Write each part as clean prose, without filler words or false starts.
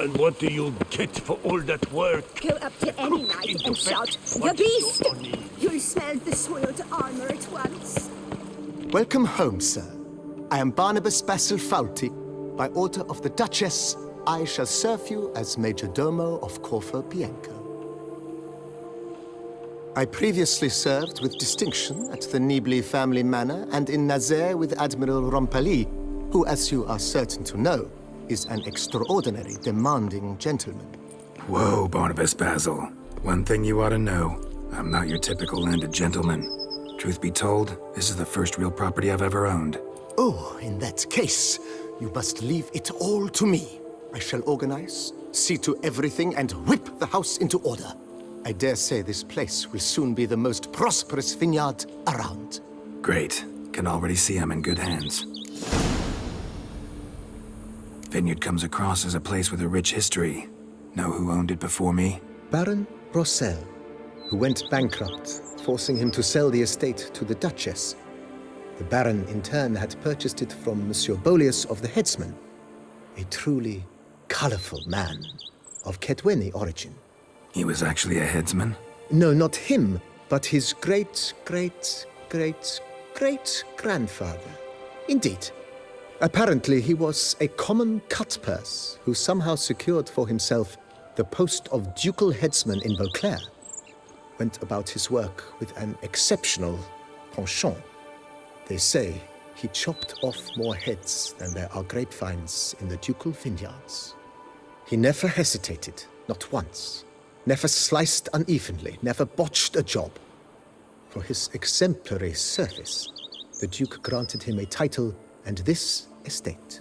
And what do you get for all that work? Go up to any knight and shout, "The beast!" You'll smell the soiled armor at once. Welcome home, sir. I am Barnabas Basil Faulty. By order of the Duchess, I shall serve you as Major Domo of Corfu Bianco. I previously served with distinction at the Nibli family manor and in Nazaire with Admiral Rompali, who, as you are certain to know, is an extraordinary, demanding gentleman. Whoa, Barnabas Basil. One thing you ought to know. I'm not your typical landed gentleman. Truth be told, this is the first real property I've ever owned. Oh, in that case, you must leave it all to me. I shall organize, see to everything, and whip the house into order. I dare say this place will soon be the most prosperous vineyard around. Great. Can already see I'm in good hands. Vineyard comes across as a place with a rich history. Know who owned it before me? Baron Rossel, who went bankrupt, forcing him to sell the estate to the Duchess. The Baron, in turn, had purchased it from Monsieur Bolius of the Headsman, a truly colorful man of Kedweni origin. He was actually a headsman? No, not him, but his great-great-great-great-grandfather. Indeed. Apparently, he was a common cutpurse who somehow secured for himself the post of ducal headsman in Beauclair. Went about his work with an exceptional penchant. They say he chopped off more heads than there are grapevines in the ducal vineyards. He never hesitated, not once. Never sliced unevenly, never botched a job. For his exemplary service, the Duke granted him a title and this estate.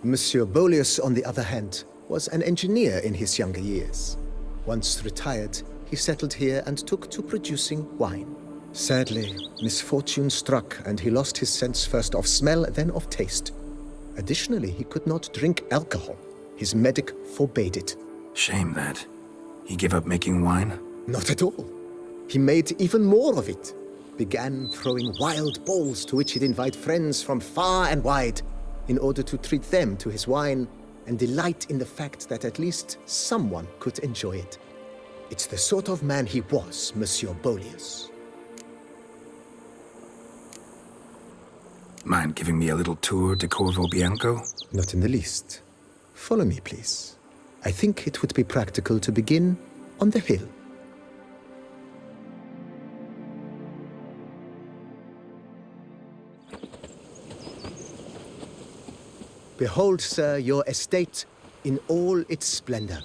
Monsieur Bolius, on the other hand, was an engineer in his younger years. Once retired, he settled here and took to producing wine. Sadly, misfortune struck and he lost his sense first of smell, then of taste. Additionally, he could not drink alcohol. His medic forbade it. Shame that. He gave up making wine? Not at all. He made even more of it. Began throwing wild balls to which he'd invite friends from far and wide in order to treat them to his wine and delight in the fact that at least someone could enjoy it. It's the sort of man he was, Monsieur Bolius. Mind giving me a little tour de Corvo Bianco? Not in the least. Follow me, please. I think it would be practical to begin on the hill. Behold, sir, your estate in all its splendor.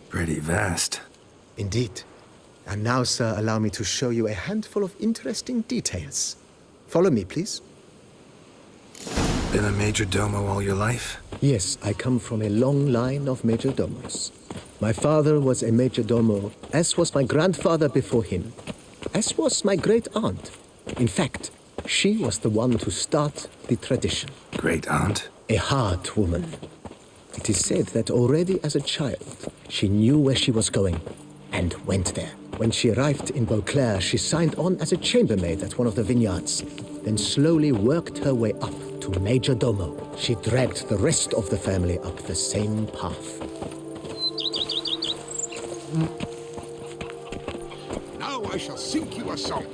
Pretty vast. Indeed. And now, sir, allow me to show you a handful of interesting details. Follow me, please. Been a major domo all your life? Yes, I come from a long line of major domos. My father was a major domo, as was my grandfather before him, as was my great-aunt. In fact, she was the one to start the tradition. Great-aunt? A hard woman. It is said that already as a child, she knew where she was going and went there. When she arrived in Beauclair, she signed on as a chambermaid at one of the vineyards, then slowly worked her way up to major domo. She dragged the rest of the family up the same path. Now I shall sing you a song.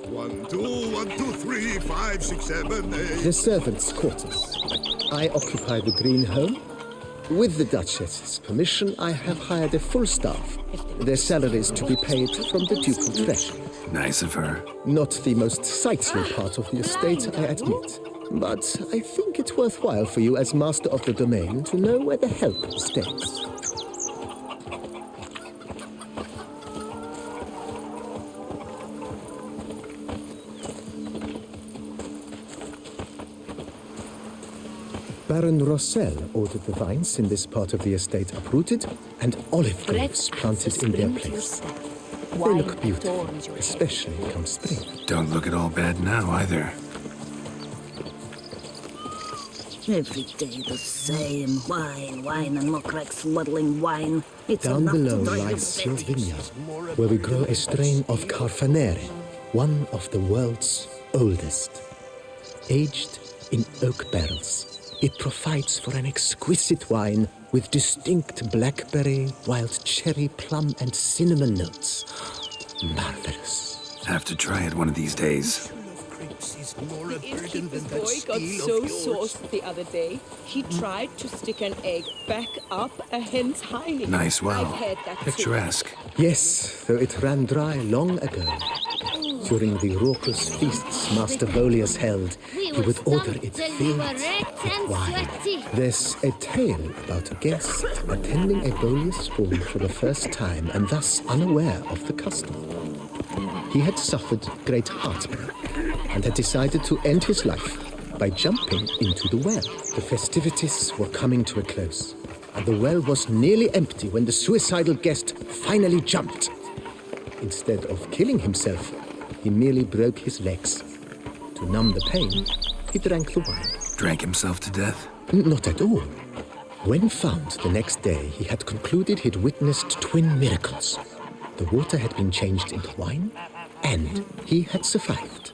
1, 2, 1, 2, 3, 5, 6, 7, 8. The servants' quarters. I occupy the green home. With the Duchess's permission, I have hired a full staff. Their salaries to be paid from the ducal treasury. Nice of her. Not the most sightly part of the estate, I admit. But I think it's worthwhile for you as master of the domain to know where the help stays. Baron Rossel ordered the vines in this part of the estate uprooted and olive groves planted in their place. They look beautiful, especially come spring. Don't look at all bad now, either. Every day the same. Wine, and look like smuddling wine. Down enough to below drive you lies your batty. vineyard, where we grow a strain of Carfanere, one of the world's oldest. Aged in oak barrels, it provides for an exquisite wine with distinct blackberry, wild cherry, plum, and cinnamon notes. Marvelous. Have to try it one of these days. The innkeeper's boy got so sauced the other day, he tried to stick an egg back up a hen's hiney. Nice well. I've heard that too. Picturesque. Yes, though it ran dry long ago. During the raucous feasts Master Volius held, he would order it filled with wine. There's a tale about a guest attending a Volius ball for the first time and thus unaware of the custom. He had suffered great heartbreak and had decided to end his life by jumping into the well. The festivities were coming to a close, and the well was nearly empty when the suicidal guest finally jumped. Instead of killing himself, he merely broke his legs. To numb the pain, he drank the wine. Drank himself to death? Not at all. When found the next day, he had concluded he'd witnessed twin miracles. The water had been changed into wine, and he had survived.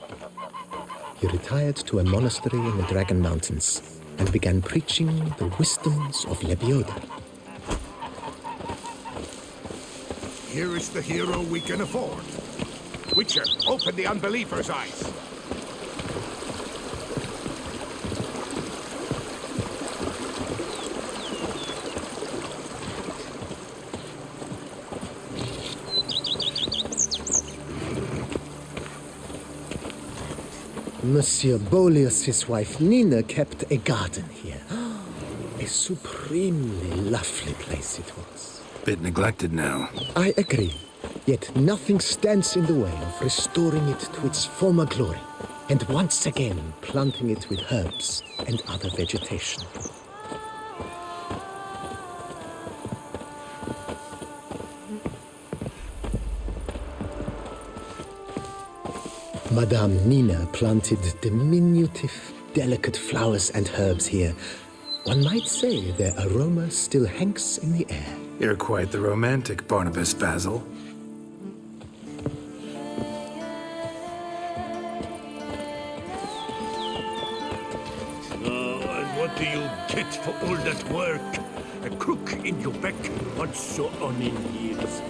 He retired to a monastery in the Dragon Mountains and began preaching the wisdoms of Lebioda. Here is the hero we can afford. Witcher, open the unbeliever's eyes. Monsieur Bolius's wife Nina kept a garden here. A supremely lovely place it was. Bit neglected now. I agree. Yet nothing stands in the way of restoring it to its former glory, and once again planting it with herbs and other vegetation. Madame Nina planted diminutive, delicate flowers and herbs here. One might say their aroma still hangs in the air. You're quite the romantic, Barnabas Basil. And what do you get for all that work? A crook in your back, and so on in years.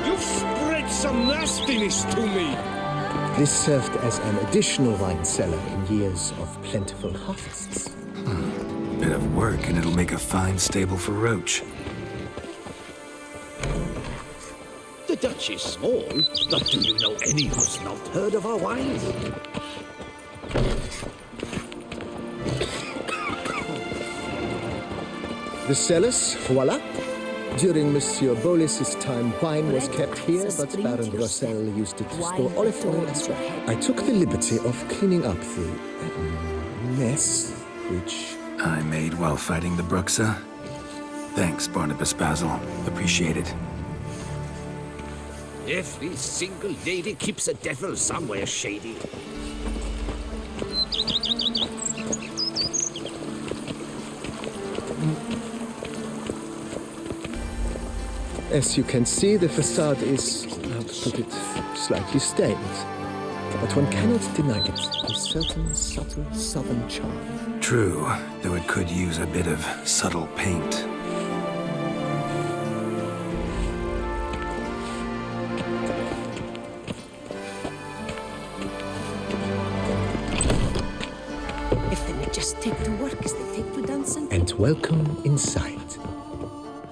You've spread some nastiness to me. This served as an additional wine cellar in years of plentiful harvests. Bit of work and it'll make a fine stable for Roach. The Dutch is small, but do you know any who's not heard of our wines? The cellars, voila. During Monsieur Bolis's time, wine was kept here, but Baron Rossel used it to store olive oil as well. I took the liberty of cleaning up the mess, which... I made while fighting the Bruxa. Thanks, Barnabas Basil. Appreciate it. Every single lady keeps a devil somewhere shady. As you can see, the facade is, how to put it, slightly stained. But one cannot deny it. A certain subtle southern charm. True, though it could use a bit of subtle paint. If they would just take to work as they take to dancing. And welcome inside.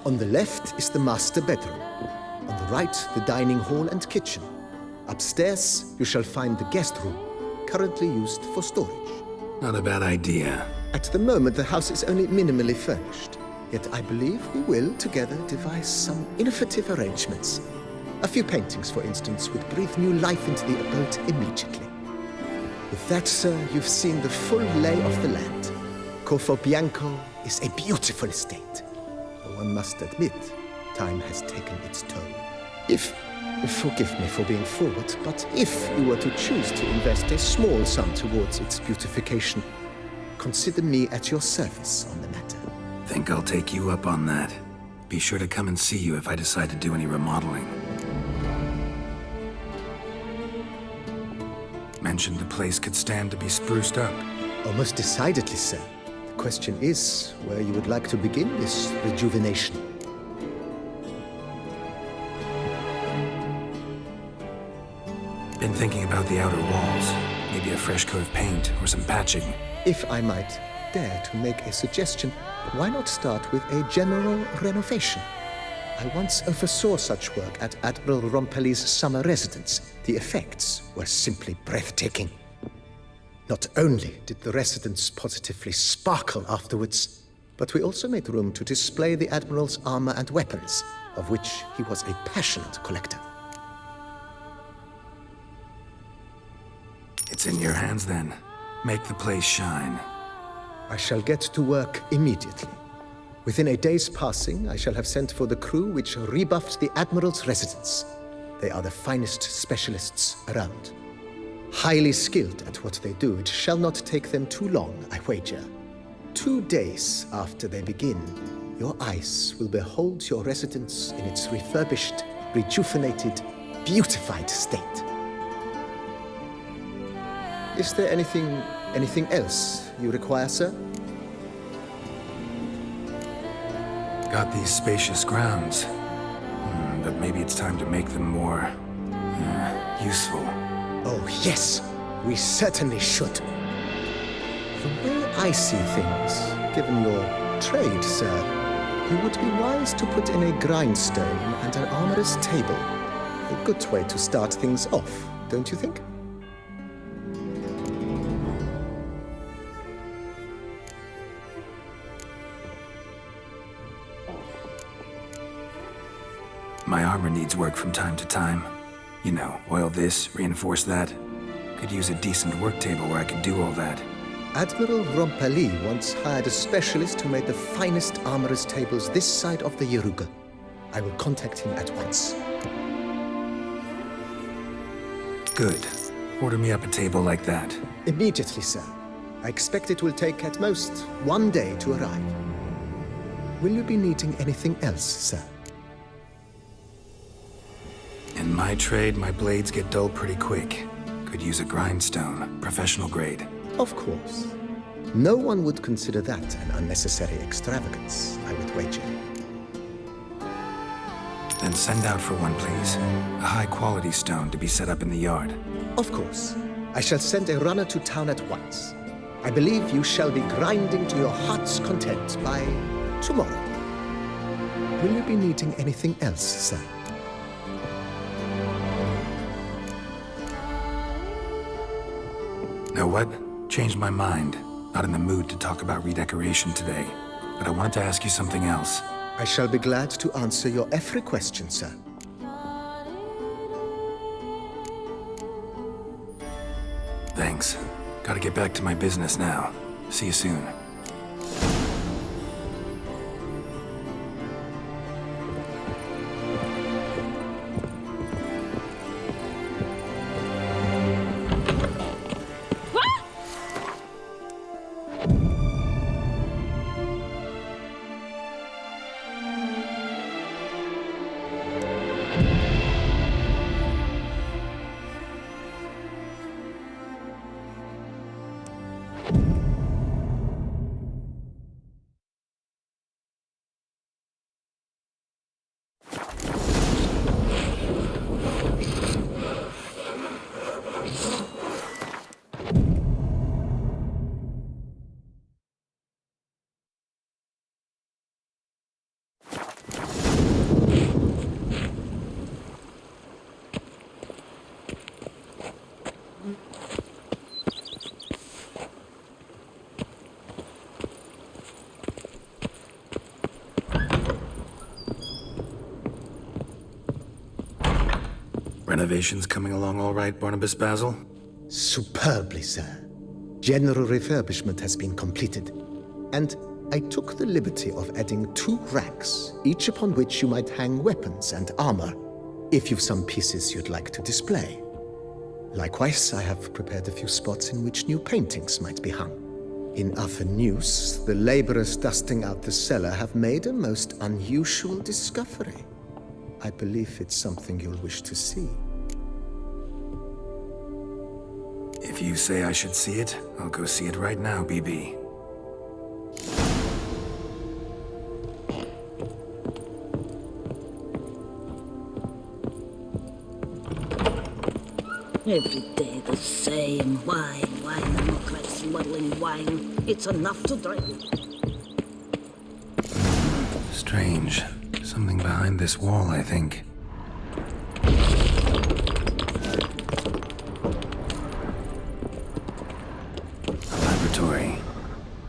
On the left is the master bedroom. On the right, the dining hall and kitchen. Upstairs, you shall find the guest room, currently used for storage. Not a bad idea. At the moment, the house is only minimally furnished. Yet I believe we will, together, devise some innovative arrangements. A few paintings, for instance, would breathe new life into the abode immediately. With that, sir, you've seen the full lay of the land. Corfo Bianco is a beautiful estate. One must admit, time has taken its toll. Forgive me for being forward, but if you were to choose to invest a small sum towards its beautification, consider me at your service on the matter. Think I'll take you up on that. Be sure to come and see you if I decide to do any remodeling. Mentioned the place could stand to be spruced up. Oh, most decidedly, sir. The question is where you would like to begin this rejuvenation. Been thinking about the outer walls. Maybe a fresh coat of paint or some patching. If I might dare to make a suggestion, why not start with a general renovation? I once oversaw such work at Admiral Rompelli's summer residence. The effects were simply breathtaking. Not only did the residence positively sparkle afterwards, but we also made room to display the Admiral's armor and weapons, of which he was a passionate collector. It's in your hands then. Make the place shine. I shall get to work immediately. Within a day's passing, I shall have sent for the crew which rebuffed the Admiral's residence. They are the finest specialists around. Highly skilled at what they do, it shall not take them too long, I wager. 2 days after they begin, your eyes will behold your residence in its refurbished, rejuvenated, beautified state. Is there anything else you require, sir? Got these spacious grounds. But maybe it's time to make them more... useful. Oh, yes. We certainly should. The way I see things, given your trade, sir, you would be wise to put in a grindstone and an armorer's table. A good way to start things off, don't you think? My armor needs work from time to time. You know, oil this, reinforce that. Could use a decent work table where I could do all that. Admiral Rompelli once hired a specialist who made the finest armorer's tables this side of the Yaruga. I will contact him at once. Good. Order me up a table like that. Immediately, sir. I expect it will take at most 1 day to arrive. Will you be needing anything else, sir? In my trade, my blades get dull pretty quick. Could use a grindstone, professional grade. Of course. No one would consider that an unnecessary extravagance, I would wager. Then send out for one, please. A high-quality stone to be set up in the yard. Of course. I shall send a runner to town at once. I believe you shall be grinding to your heart's content by tomorrow. Will you be needing anything else, sir? Know what? Changed my mind. Not in the mood to talk about redecoration today. But I wanted to ask you something else. I shall be glad to answer your every question, sir. Thanks. Gotta get back to my business now. See you soon. Renovations coming along all right, Barnabas Basil? Superbly, sir. General refurbishment has been completed. And I took the liberty of adding 2 racks, each upon which you might hang weapons and armor, if you've some pieces you'd like to display. Likewise, I have prepared a few spots in which new paintings might be hung. In other news, the laborers dusting out the cellar have made a most unusual discovery. I believe it's something you'll wish to see. If you say I should see it, I'll go see it right now, BB. Every day the same. Wine, and look like swirling wine. It's enough to drink. Strange. Something behind this wall, I think. A laboratory.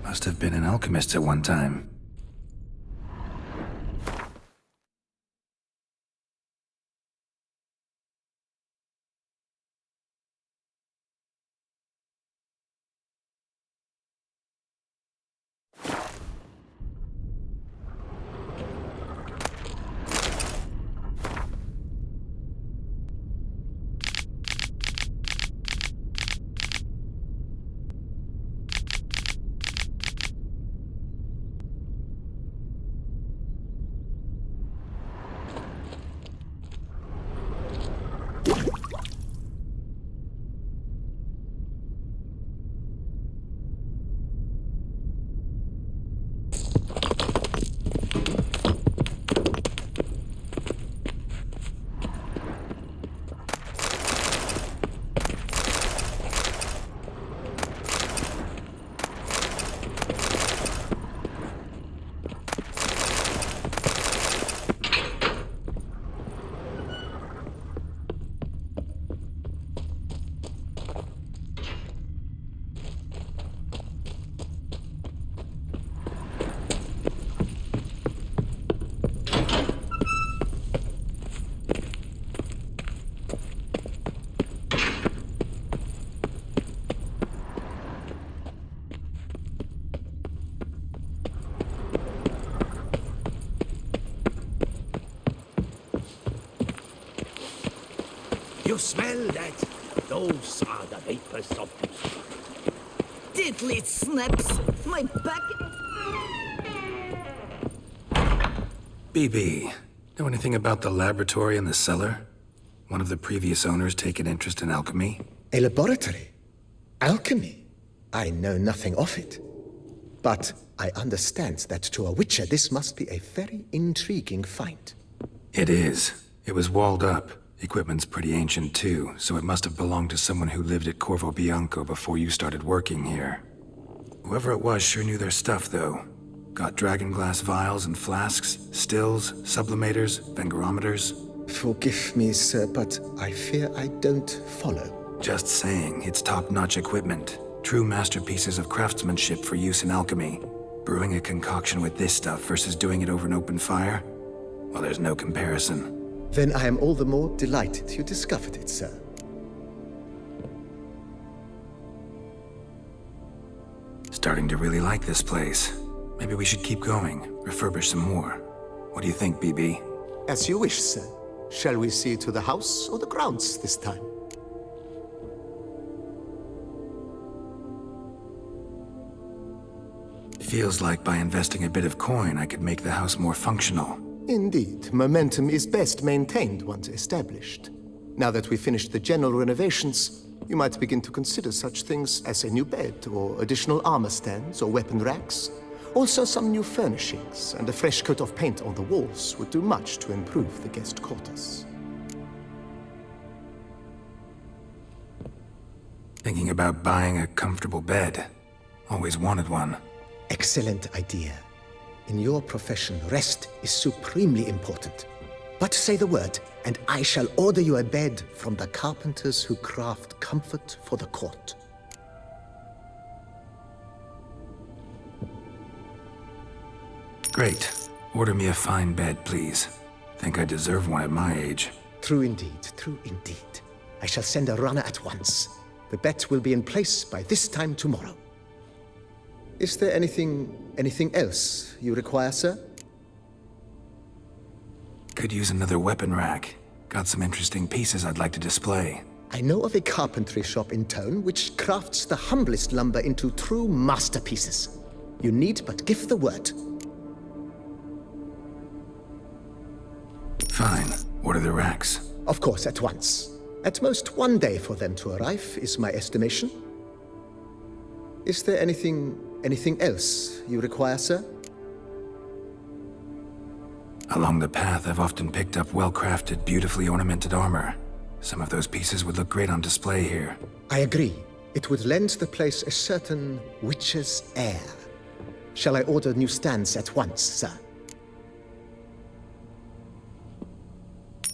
Must have been an alchemist at one time. You smell that? Those are the vapors of... Diddly snaps! My back... BB, know anything about the laboratory in the cellar? One of the previous owners take an interest in alchemy? A laboratory? Alchemy? I know nothing of it. But I understand that to a witcher this must be a very intriguing find. It is. It was walled up. Equipment's pretty ancient too, so it must have belonged to someone who lived at Corvo Bianco before you started working here. Whoever it was sure knew their stuff, though. Got dragonglass vials and flasks, stills, sublimators, vengerometers. Forgive me, sir, but I fear I don't follow. Just saying, it's top-notch equipment. True masterpieces of craftsmanship for use in alchemy. Brewing a concoction with this stuff versus doing it over an open fire? Well, there's no comparison. Then I am all the more delighted you discovered it, sir. Starting to really like this place. Maybe we should keep going, refurbish some more. What do you think, BB? As you wish, sir. Shall we see to the house or the grounds this time? Feels like by investing a bit of coin, I could make the house more functional. Indeed, momentum is best maintained once established. Now that we've finished the general renovations, you might begin to consider such things as a new bed, or additional armor stands, or weapon racks. Also, some new furnishings and a fresh coat of paint on the walls would do much to improve the guest quarters. Thinking about buying a comfortable bed. Always wanted one. Excellent idea. In your profession, rest is supremely important. But say the word, and I shall order you a bed from the carpenters who craft comfort for the court. Great. Order me a fine bed, please. Think I deserve one at my age. True indeed, true indeed. I shall send a runner at once. The bet will be in place by this time tomorrow. Is there anything else you require, sir? Could use another weapon rack. Got some interesting pieces I'd like to display. I know of a carpentry shop in town which crafts the humblest lumber into true masterpieces. You need but give the word. Fine. Order the racks. Of course, at once. At most 1 day for them to arrive, is my estimation. Is there anything else you require, sir? Along the path, I've often picked up well-crafted, beautifully ornamented armor. Some of those pieces would look great on display here. I agree. It would lend the place a certain witch's air. Shall I order new stands at once, sir?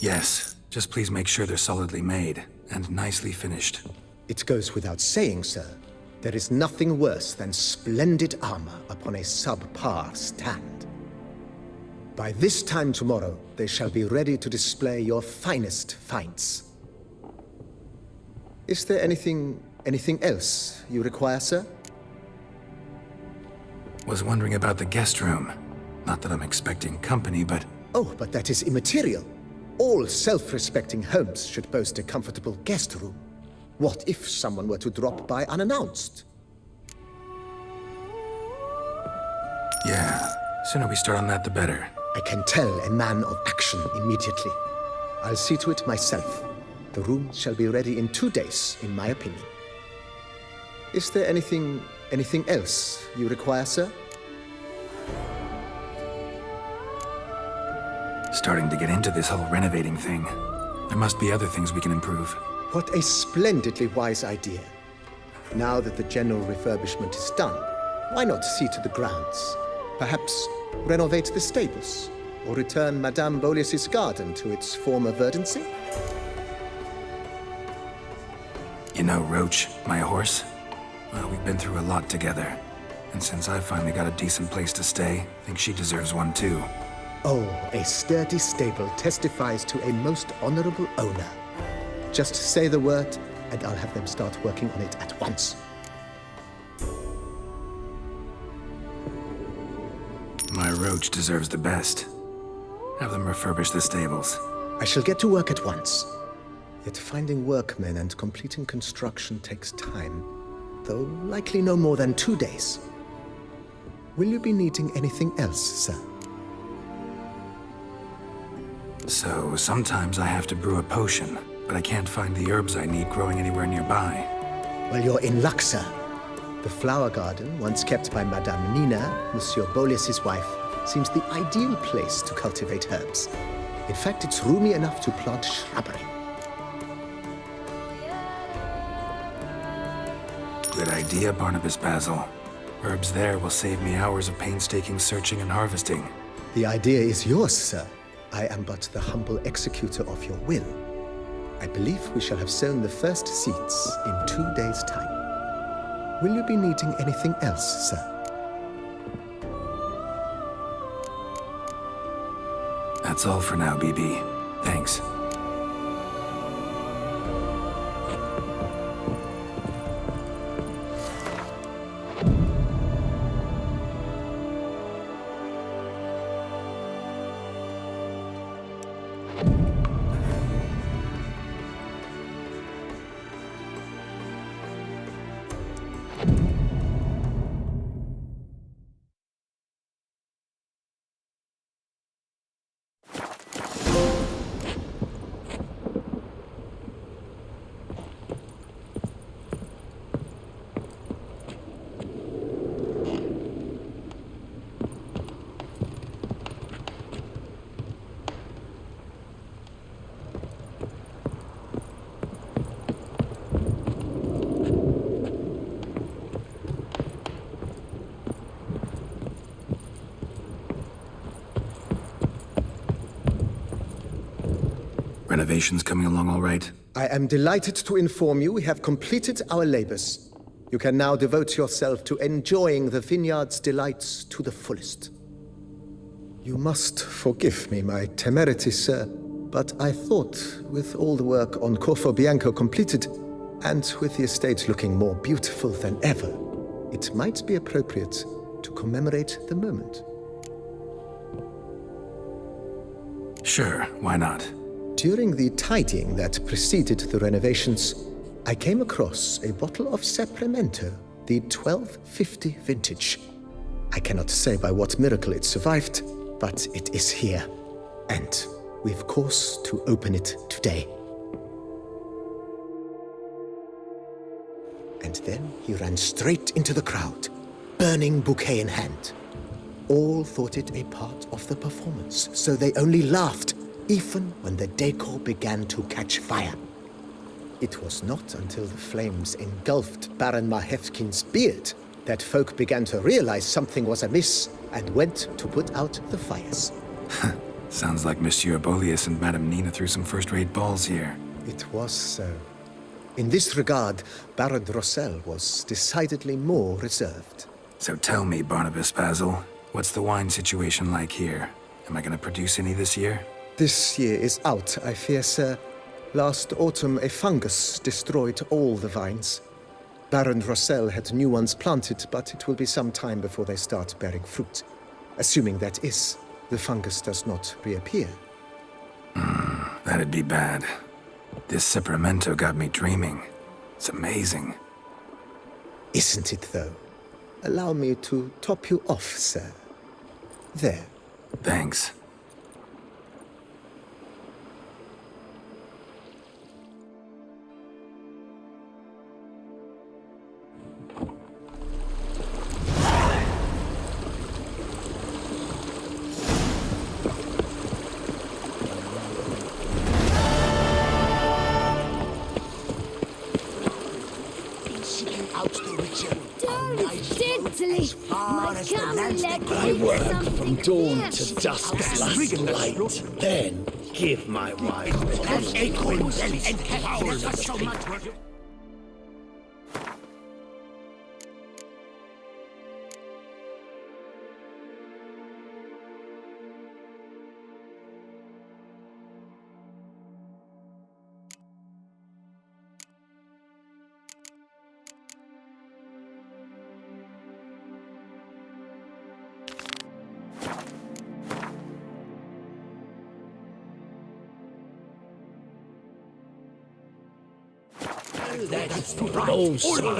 Yes. Just please make sure they're solidly made and nicely finished. It goes without saying, sir. There is nothing worse than splendid armor upon a subpar stand. By this time tomorrow, they shall be ready to display your finest finds. Is there anything else you require, sir? Was wondering about the guest room. Not that I'm expecting company, but... Oh, but that is immaterial. All self-respecting homes should boast a comfortable guest room. What if someone were to drop by unannounced? Yeah, sooner we start on that the better. I can tell a man of action immediately. I'll see to it myself. The room shall be ready in 2 days, in my opinion. Is there anything else you require, sir? Starting to get into this whole renovating thing. There must be other things we can improve. What a splendidly wise idea. Now that the general refurbishment is done, why not see to the grounds? Perhaps renovate the stables, or return Madame Bolis's garden to its former verdancy? You know Roach, my horse? Well, we've been through a lot together. And since I finally got a decent place to stay, I think she deserves one too. Oh, a sturdy stable testifies to a most honorable owner. Just say the word, and I'll have them start working on it at once. My Roach deserves the best. Have them refurbish the stables. I shall get to work at once. Yet finding workmen and completing construction takes time, though likely no more than 2 days. Will you be needing anything else, sir? So, sometimes I have to brew a potion, but I can't find the herbs I need growing anywhere nearby. Well, you're in luck, sir. The flower garden, once kept by Madame Nina, Monsieur Bolis's wife, seems the ideal place to cultivate herbs. In fact, it's roomy enough to plant shrubbery. Good idea, Barnabas Basil. Herbs there will save me hours of painstaking searching and harvesting. The idea is yours, sir. I am but the humble executor of your will. I believe we shall have sown the first seeds in 2 days' time. Will you be needing anything else, sir? That's all for now, BB. Thanks. Renovations coming along all right? I am delighted to inform you we have completed our labors. You can now devote yourself to enjoying the vineyard's delights to the fullest. You must forgive me my temerity, sir, but I thought, with all the work on Corvo Bianco completed, and with the estate looking more beautiful than ever, it might be appropriate to commemorate the moment. Sure, why not? During the tidying that preceded the renovations, I came across a bottle of Sapramento, the 1250 vintage. I cannot say by what miracle it survived, but it is here. And we've cause to open it today. And then he ran straight into the crowd, burning bouquet in hand. All thought it a part of the performance, so they only laughed, even when the decor began to catch fire. It was not until the flames engulfed Baron Mahevkin's beard that folk began to realize something was amiss and went to put out the fires. Sounds like Monsieur Bolius and Madame Nina threw some first-rate balls here. It was so. In this regard, Baron Rossel was decidedly more reserved. So tell me, Barnabas Basil, what's the wine situation like here? Am I gonna produce any this year? This year is out, I fear, sir. Last autumn, a fungus destroyed all the vines. Baron Rossel had new ones planted, but it will be some time before they start bearing fruit. Assuming that is, the fungus does not reappear. That'd be bad. This Sapramento got me dreaming. It's amazing. Isn't it, though? Allow me to top you off, sir. There. Thanks. I work from dawn to dusk last light. Then give my wife an acorn belly. Oh, so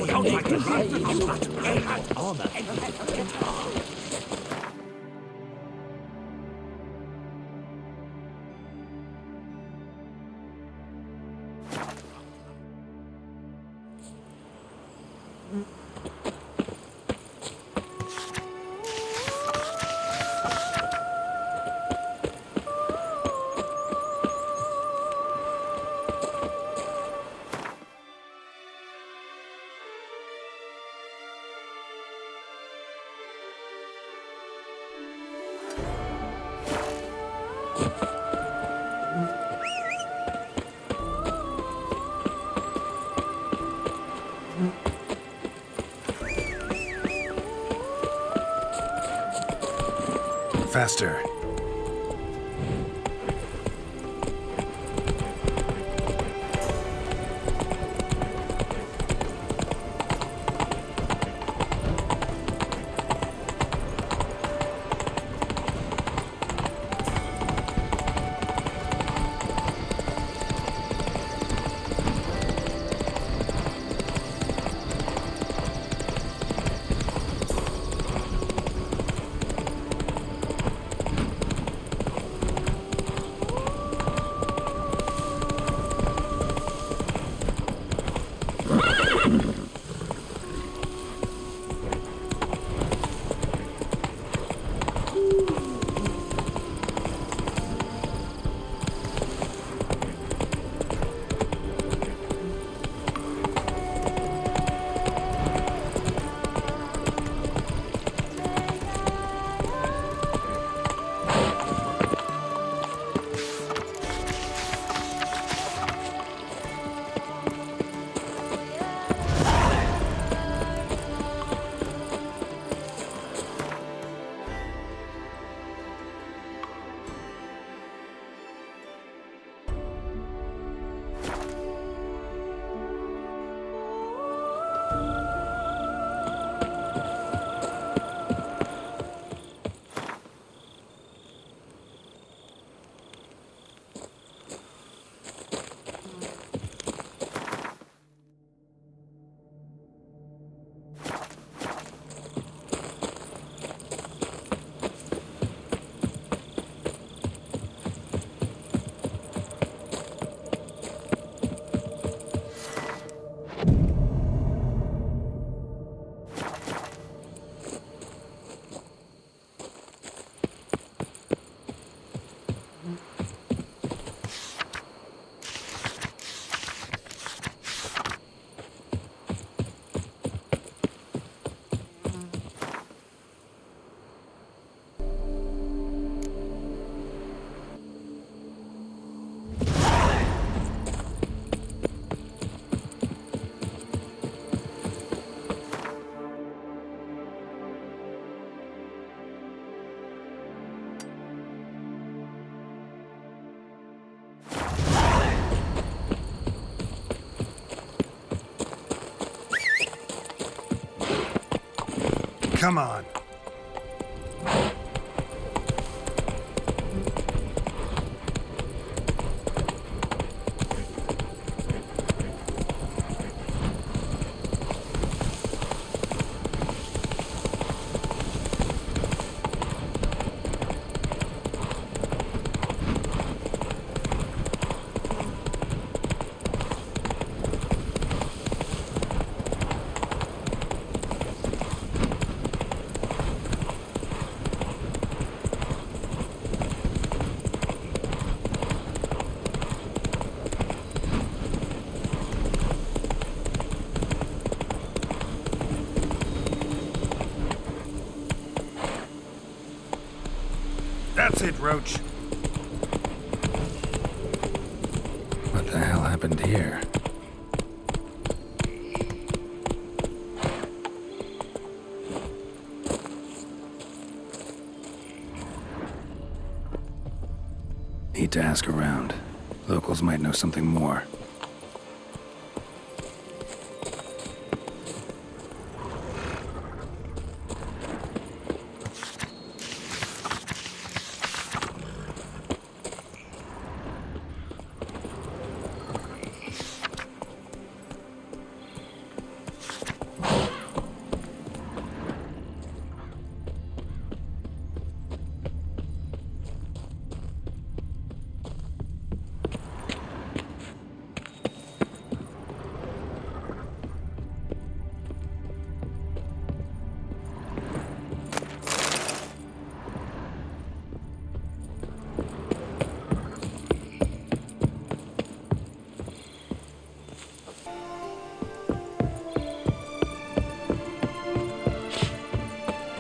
Faster. Come on. That's it, Roach. What the hell happened here? Need to ask around. Locals might know something more.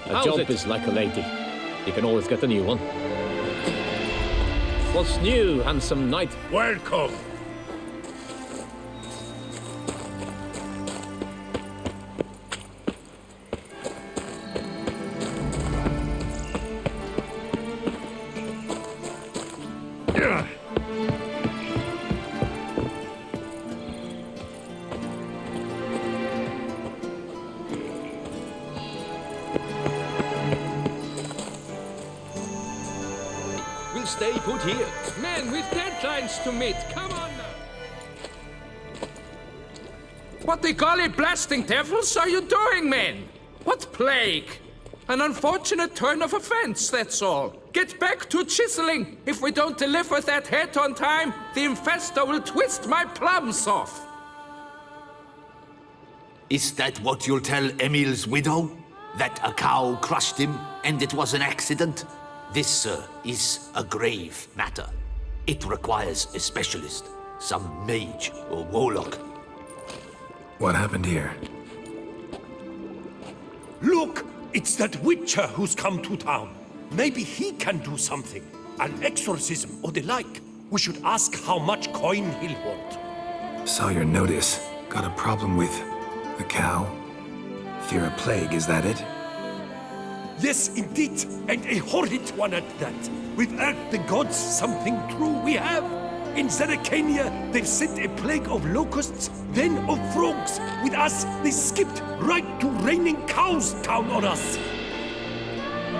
A job is like a lady. You can always get a new one. What's new, handsome knight? Welcome. We'll stay put here. Men with deadlines to meet. Come on now. What the golly blasting devils are you doing, men? What plague? An unfortunate turn of offense, that's all. Get back to chiseling. If we don't deliver that head on time, the infestor will twist my plums off. Is that what you'll tell Emil's widow? That a cow crushed him and it was an accident? This, sir, is a grave matter. It requires a specialist, some mage or warlock. What happened here? Look, it's that witcher who's come to town. Maybe he can do something. An exorcism or the like. We should ask how much coin he'll want. Saw your notice. Got a problem with a cow? Fear a plague, is that it? Yes, indeed, and a horrid one at that. Without the gods, something true we have. In Zeracania, they've sent a plague of locusts, then of frogs. With us, they skipped right to raining cows down on us.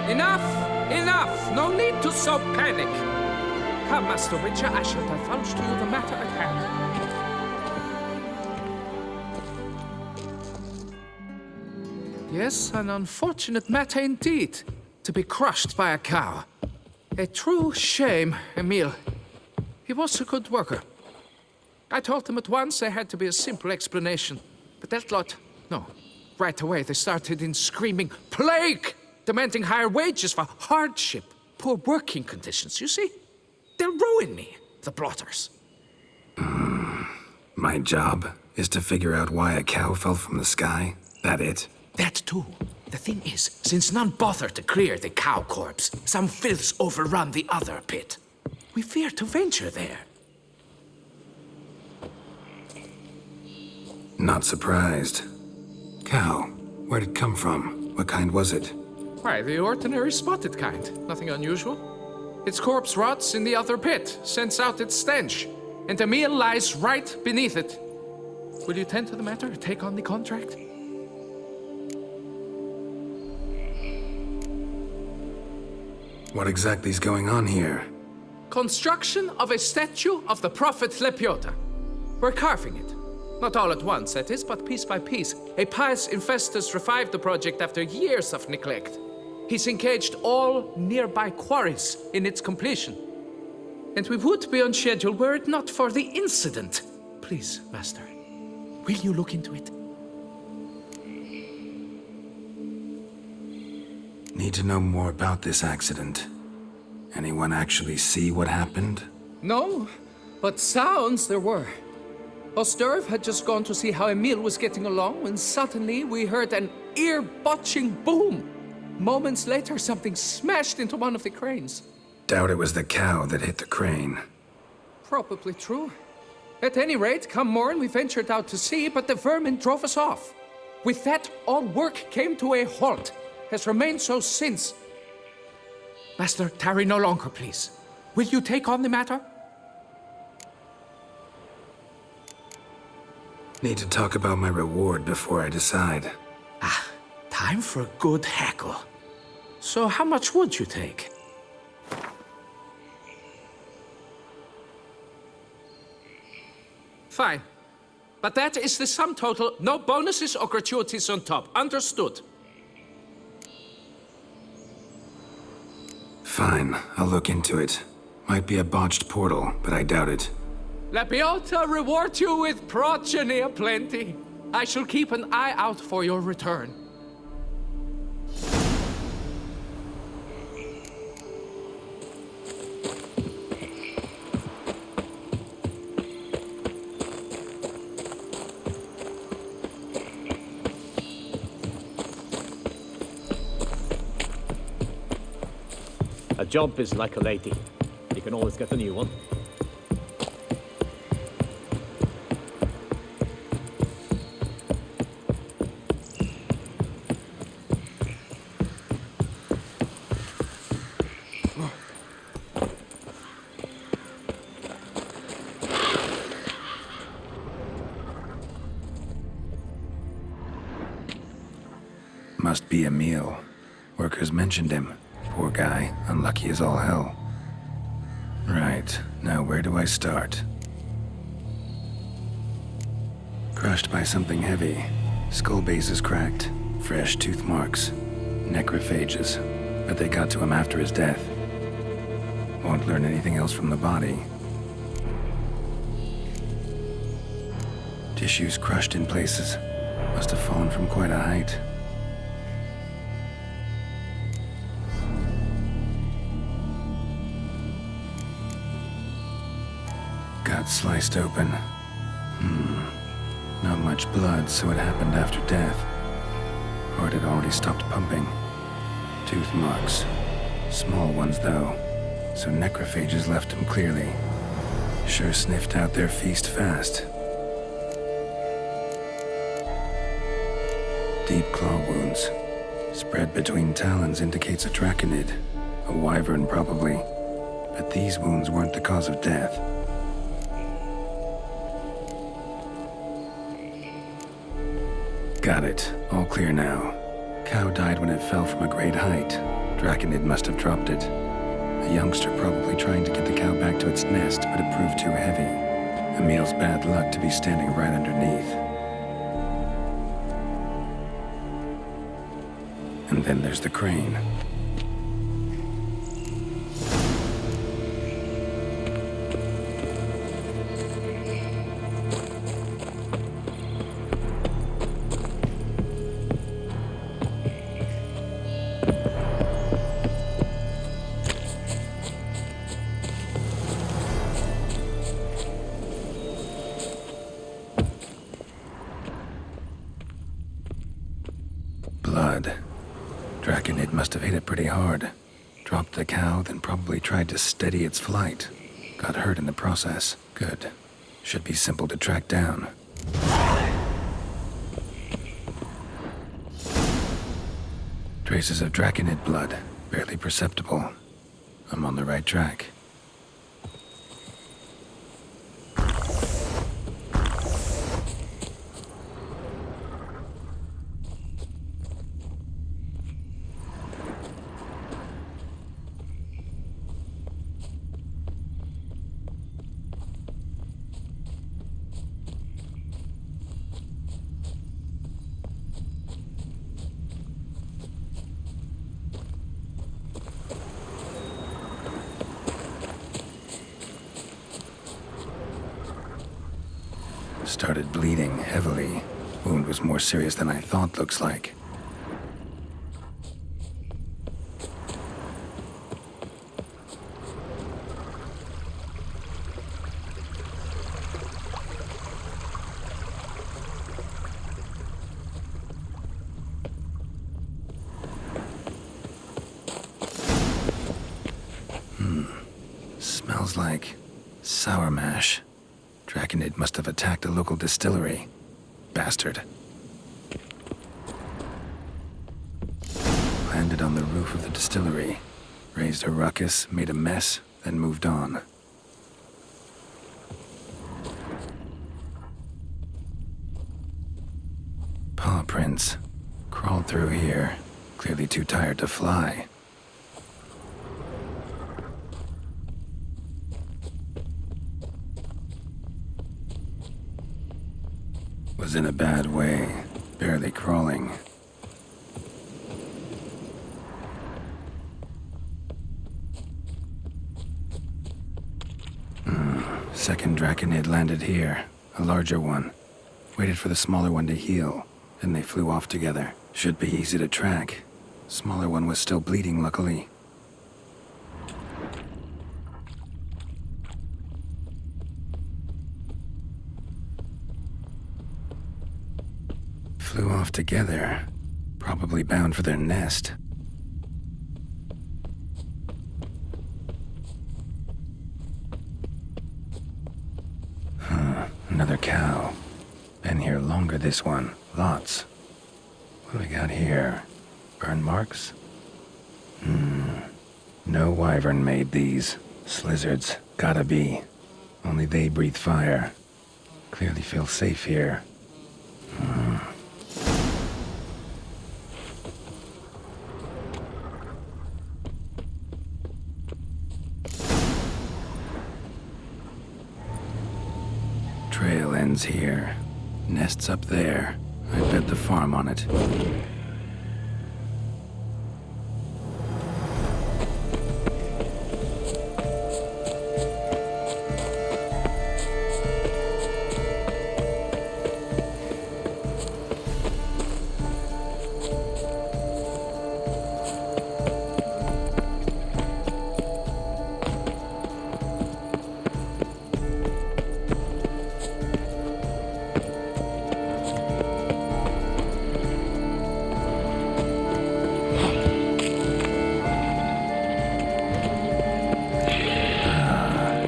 Enough! Enough! No need to so panic. Come, Master Witcher, I shall divulge to you the matter at hand. Yes, an unfortunate matter indeed, to be crushed by a cow. A true shame, Emil. He was a good worker. I told them at once there had to be a simple explanation. But that lot, no. Right away they started in screaming, plague! Demanding higher wages for hardship, poor working conditions, you see? They'll ruin me, the blotters. My job is to figure out why a cow fell from the sky? That it? That too. The thing is, since none bothered to clear the cow corpse, some filths overrun the other pit. We fear to venture there. Not surprised. Cow, where'd it come from? What kind was it? Why, the ordinary spotted kind. Nothing unusual. Its corpse rots in the other pit, sends out its stench, and Emil lies right beneath it. Will you tend to the matter, take on the contract? What exactly is going on here? Construction of a statue of the prophet Lepiota. We're carving it. Not all at once, that is, but piece by piece. A pious investor's revived the project after years of neglect. He's engaged all nearby quarries in its completion. And we would be on schedule were it not for the incident. Please, Master, will you look into it? Need to know more about this accident. Anyone actually see what happened? No, but sounds there were. Osterv had just gone to see how Emil was getting along when suddenly we heard an ear-botching boom. Moments later, something smashed into one of the cranes. Doubt it was the cow that hit the crane. Probably true. At any rate, come morn, we ventured out to sea, but the vermin drove us off. With that, all work came to a halt. Has remained so since. Master, tarry no longer, please. Will you take on the matter? Need to talk about my reward before I decide. Time for a good hackle. So how much would you take? Fine. But that is the sum total. No bonuses or gratuities on top. Understood? Fine, I'll look into it. Might be a botched portal, but I doubt it. Lepiota reward you with progeny aplenty. I shall keep an eye out for your return. A job is like a lady. You can always get a new one. Must be Emil. Workers mentioned him. Poor guy, unlucky as all hell. Right, now where do I start? Crushed by something heavy. Skull base is cracked. Fresh tooth marks. Necrophages. But they got to him after his death. Won't learn anything else from the body. Tissues crushed in places. Must have fallen from quite a height. Gut sliced open. Not much blood, so it happened after death. Heart had already stopped pumping. Tooth marks. Small ones, though. So necrophages left him clearly. Sure sniffed out their feast fast. Deep claw wounds. Spread between talons indicates a draconid. A wyvern, probably. But these wounds weren't the cause of death. Got it. All clear now. Cow died when it fell from a great height. Draconid must have dropped it. A youngster probably trying to get the cow back to its nest, but it proved too heavy. Emil's bad luck to be standing right underneath. And then there's the crane. Blood. Draconid must have hit it pretty hard. Dropped the cow, then probably tried to steady its flight. Got hurt in the process. Good. Should be simple to track down. Traces of Draconid blood. Barely perceptible. I'm on the right track. Started bleeding heavily. Wound was more serious than I thought, looks like. Smells like sour mash. Draconid must have attacked a local distillery. Bastard. Landed on the roof of the distillery. Raised a ruckus, made a mess, then moved on. Paw prints. Crawled through here. Clearly too tired to fly. Was in a bad way, barely crawling. Second Draconid landed here, a larger one. Waited for the smaller one to heal, then they flew off together. Should be easy to track. Smaller one was still bleeding, luckily. Flew off together. Probably bound for their nest. Another cow. Been here longer, this one. Lots. What do we got here? Burn marks? No wyvern made these. Slizzards. Gotta be. Only they breathe fire. Clearly feel safe here. Trail ends here. Nest's up there. I bet the farm on it.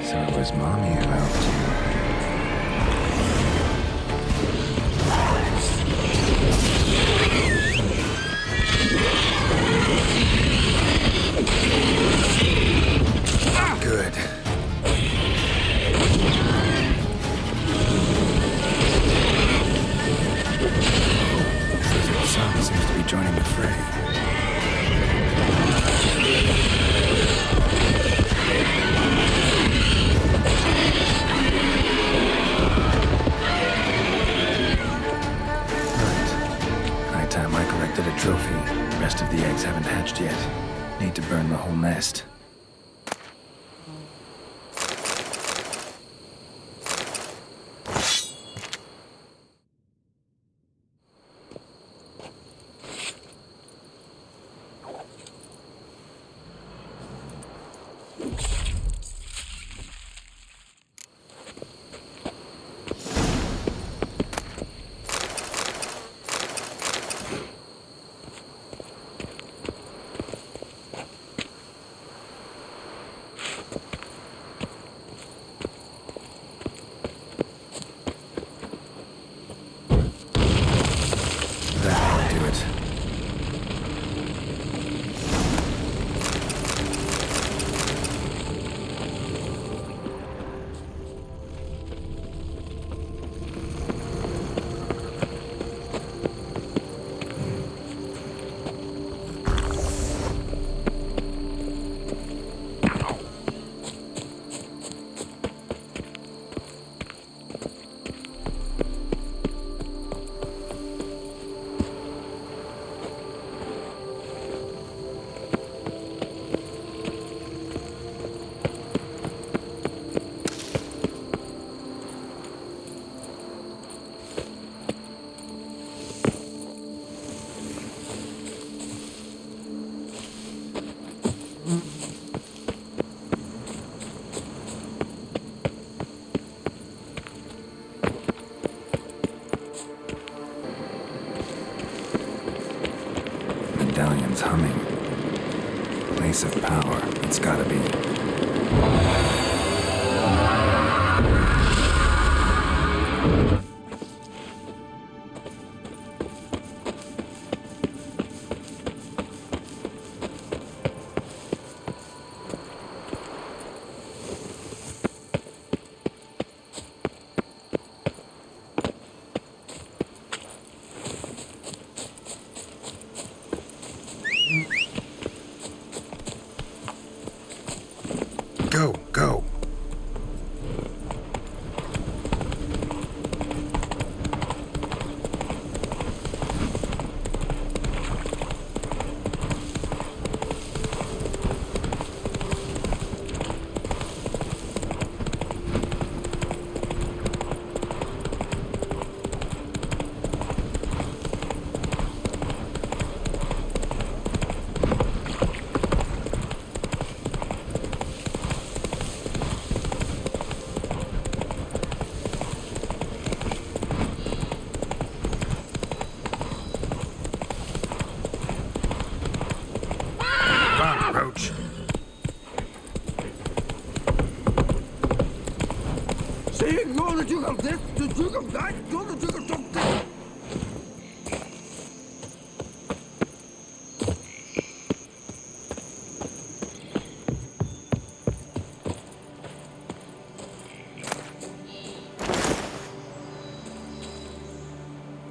So it was Mommy who helped you. Good. Slizzard's son seems to be joining the fray. A trophy. Rest of the eggs haven't hatched yet. Need to burn the whole nest. lions humming. Place of power, it's gotta be. Go, go. Roach. Saying you're the Duke of this, the Duke of that, you're the Duke of something.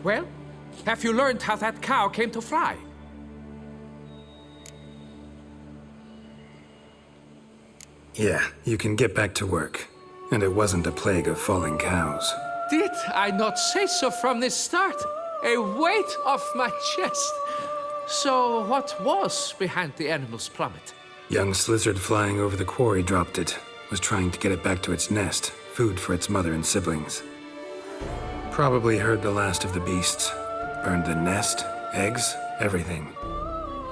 Well, have you learned how that cow came to fly? Yeah, you can get back to work. And it wasn't a plague of falling cows. Did I not say so from the start? A weight off my chest. So what was behind the animal's plummet? Young lizard flying over the quarry dropped it. Was trying to get it back to its nest. Food for its mother and siblings. Probably heard the last of the beasts. Burned the nest, eggs, everything.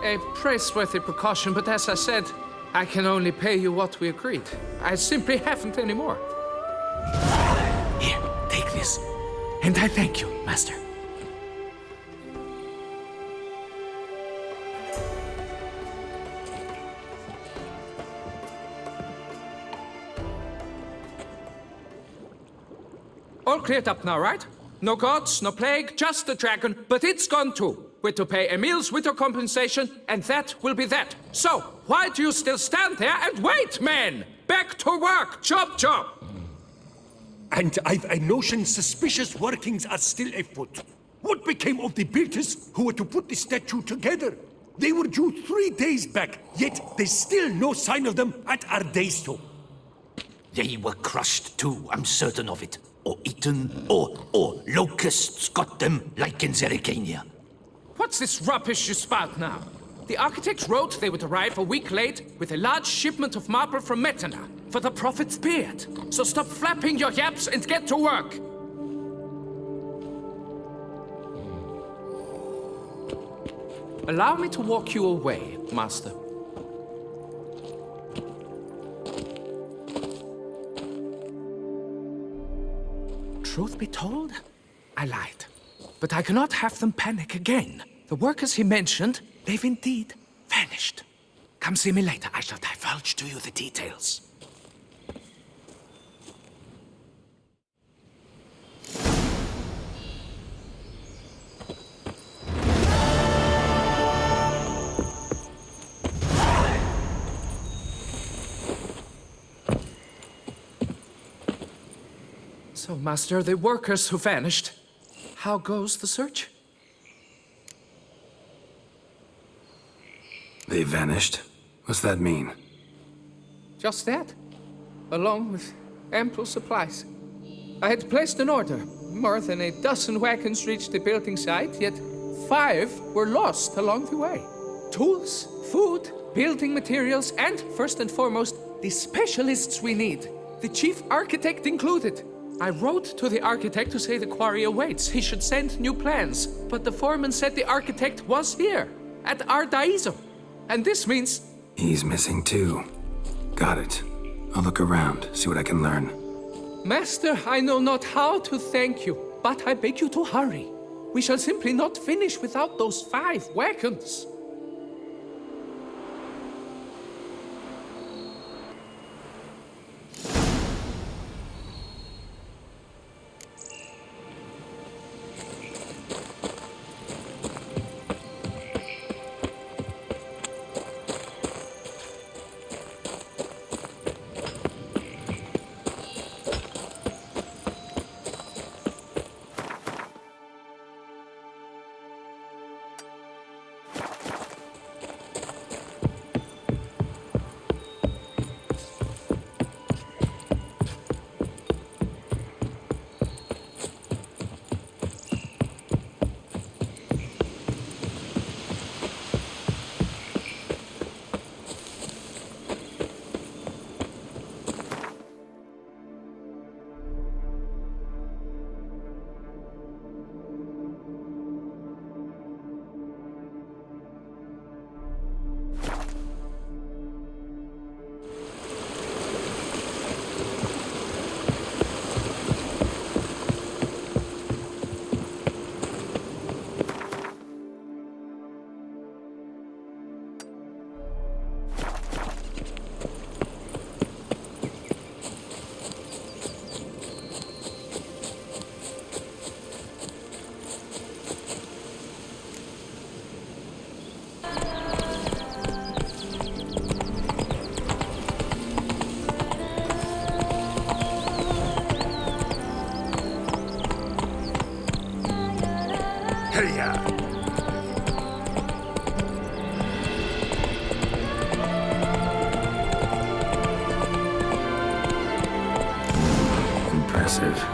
A praiseworthy precaution, but as I said, I can only pay you what we agreed. I simply haven't any more. Here, take this. And I thank you, Master. All cleared up now, right? No gods, no plague, just the dragon, but it's gone too. We're to pay Emil's widow compensation, and that will be that. So, why do you still stand there and wait, men? Back to work! Chop, chop! And I've a notion suspicious workings are still afoot. What became of the builders who were to put the statue together? They were due 3 days back, yet there's still no sign of them at our daystone. They were crushed too, I'm certain of it. Or eaten, or locusts got them, like in Zerikania. What's this rubbish you spout now? The architect wrote they would arrive a week late with a large shipment of marble from Metana for the prophet's beard. So stop flapping your yaps and get to work. Allow me to walk you away, Master. Truth be told, I lied. But I cannot have them panic again. The workers he mentioned, they've indeed vanished. Come see me later. I shall divulge to you the details. So, Master, the workers who vanished, how goes the search? They vanished? What's that mean? Just that, along with ample supplies. I had placed an order. More than a dozen wagons reached the building site, yet 5 were lost along the way. Tools, food, building materials, and, first and foremost, the specialists we need, the chief architect included. I wrote to the architect to say the quarry awaits. He should send new plans. But the foreman said the architect was here, at Ardaizo. And this means... He's missing too. Got it. I'll look around, see what I can learn. Master, I know not how to thank you, but I beg you to hurry. We shall simply not finish without those 5 wagons. Hey-ya! Impressive.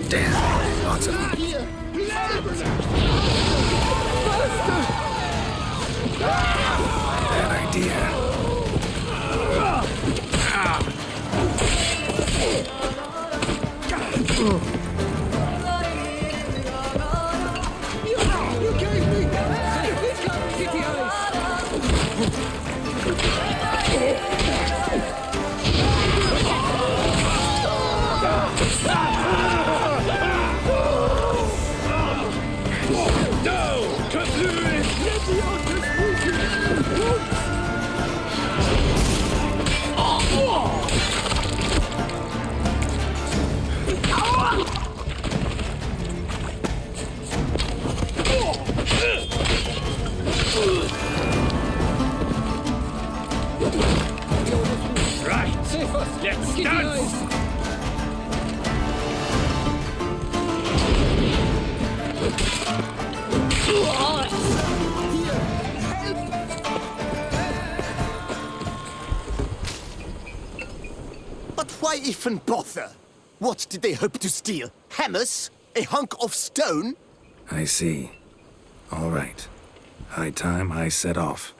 Damn, lots of them. Bad idea. Let's dance! But why even bother? What did they hope to steal? Hammers? A hunk of stone? I see. All right. High time I set off.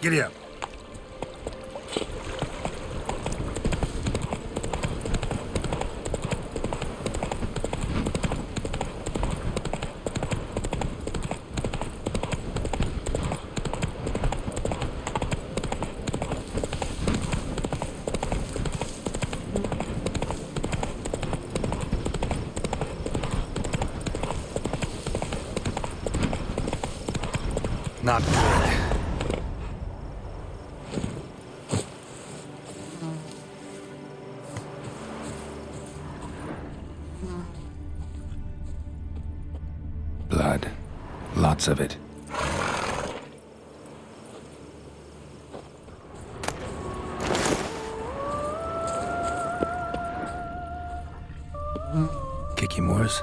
Giddy up. Not good. Blood. Lots of it. Kicky Moores?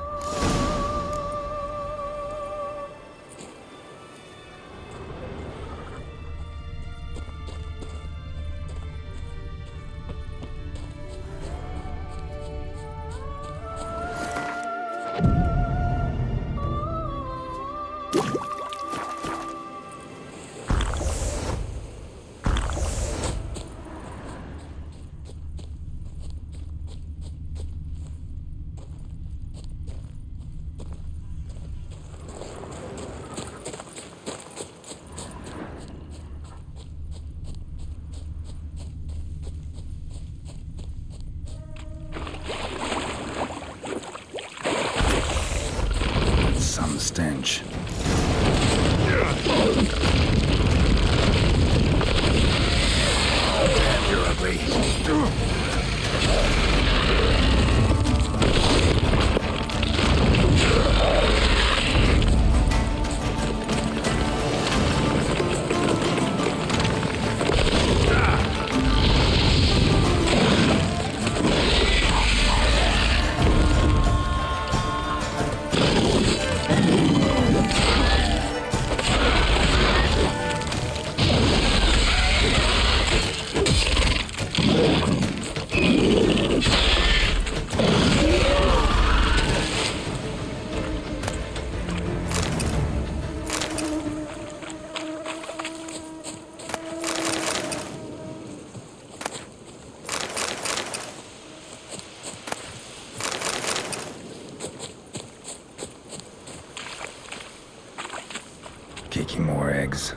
more eggs.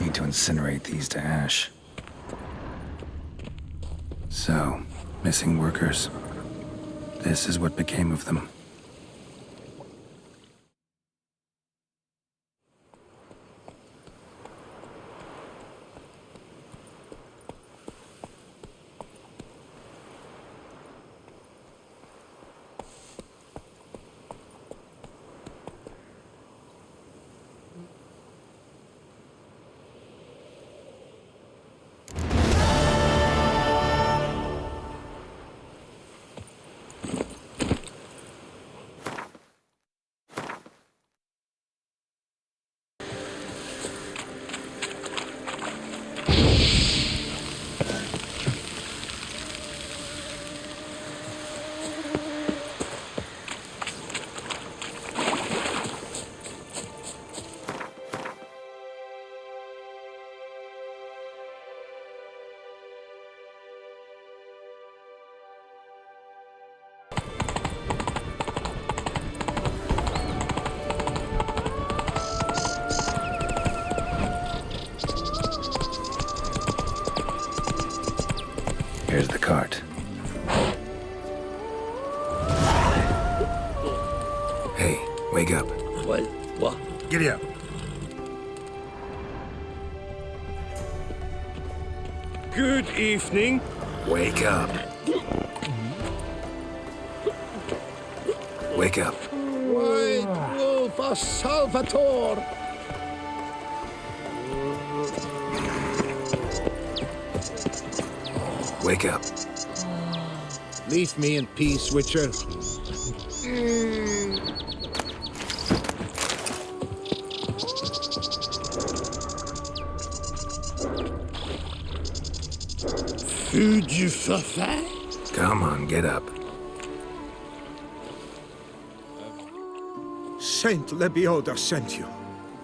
Need to incinerate these to ash. So, missing workers. This is what became of them. Here's the cart. Hey, wake up. What? Giddy up. Good evening. Wake up. Wake up. White Wolf of Salvatore! Wake up. Leave me in peace, Witcher. Feu du Fafin? Come on, get up. Saint Lebioda sent you.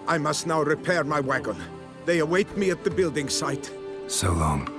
I must now repair my wagon. They await me at the building site. So long.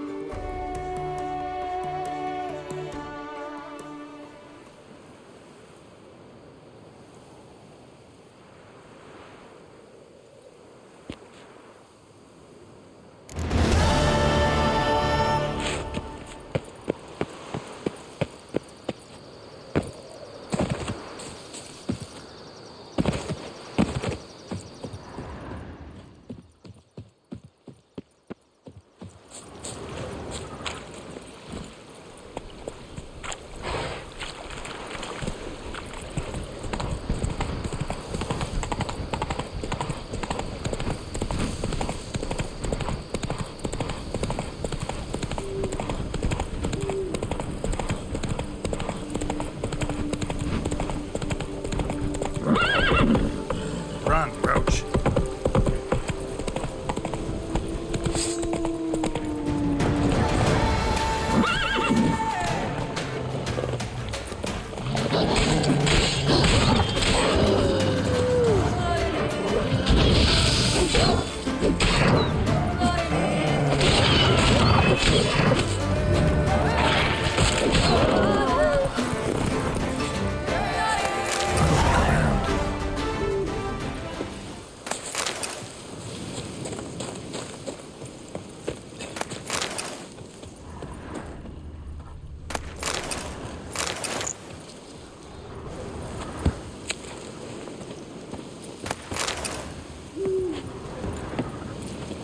Run, Roach.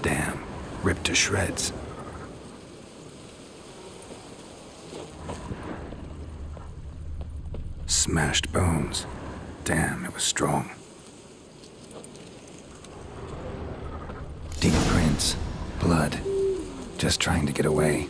Damn, ripped to shreds. Smashed bones. Damn, it was strong. Deep prints, blood, just trying to get away.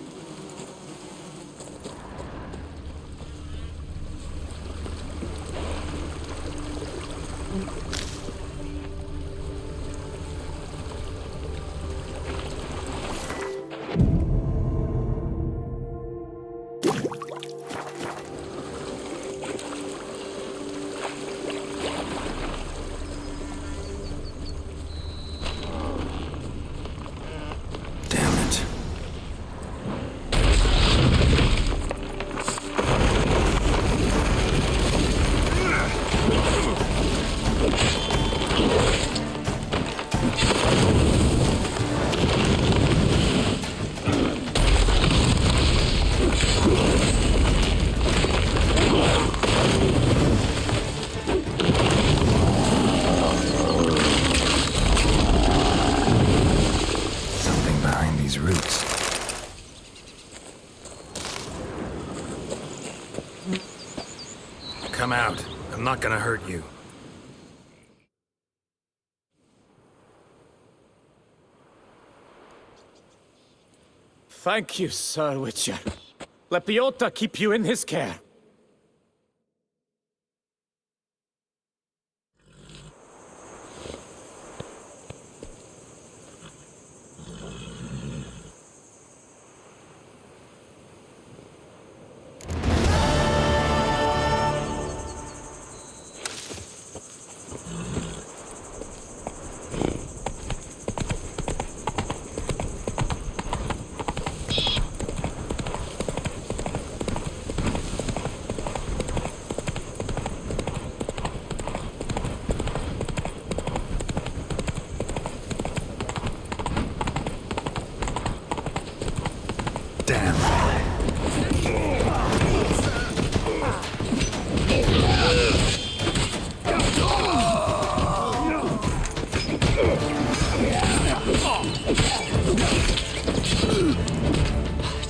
roots. Come out. I'm not gonna hurt you. Thank you, Sir Witcher. Let Piotr keep you in his care.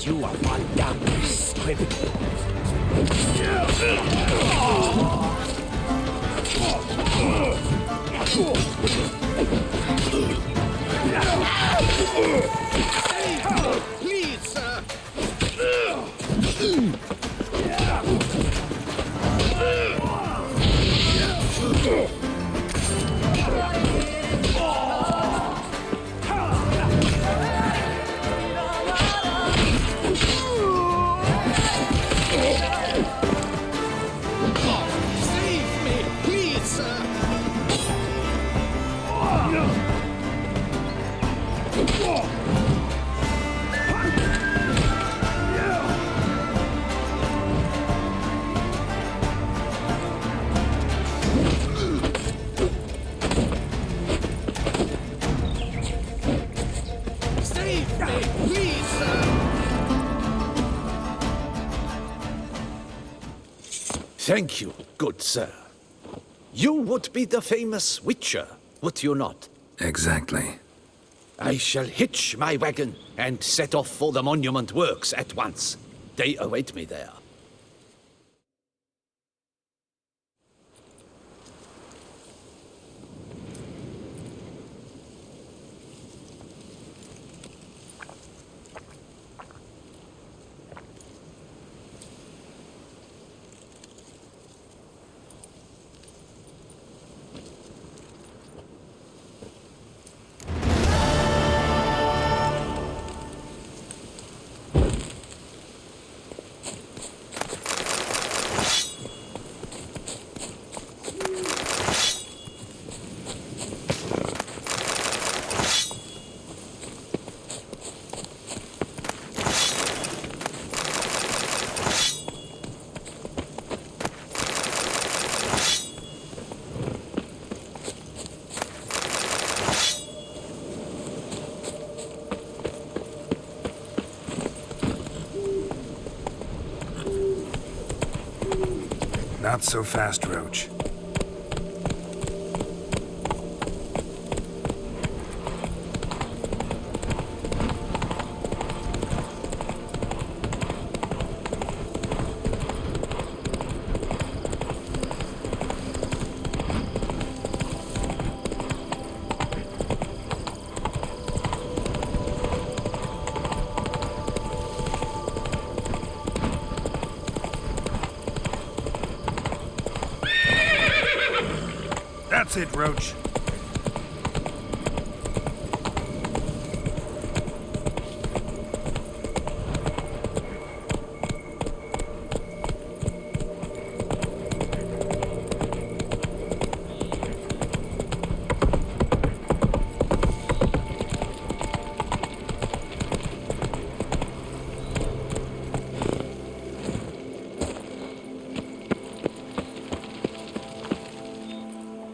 You are one young squib. Please, sir. Save me, please, sir. Save me, please, sir. Thank you, good sir. You would be the famous Witcher, would you not? Exactly. I shall hitch my wagon and set off for the monument works at once. They await me there. Not so fast, Roach. That's it, Roach.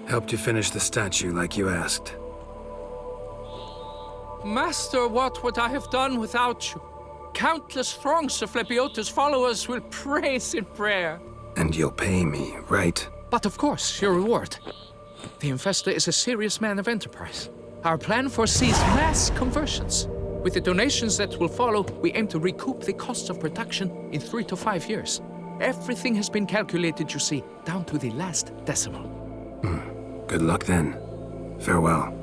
Helped you finish the statue like you asked. Master, what would I have done without you? Countless throngs of Lepiota's followers will praise in prayer. And you'll pay me, right? But of course, your reward. The Infestor is a serious man of enterprise. Our plan foresees mass conversions. With the donations that will follow, we aim to recoup the costs of production in 3 to 5 years. Everything has been calculated, you see, down to the last decimal. Good luck then. Farewell.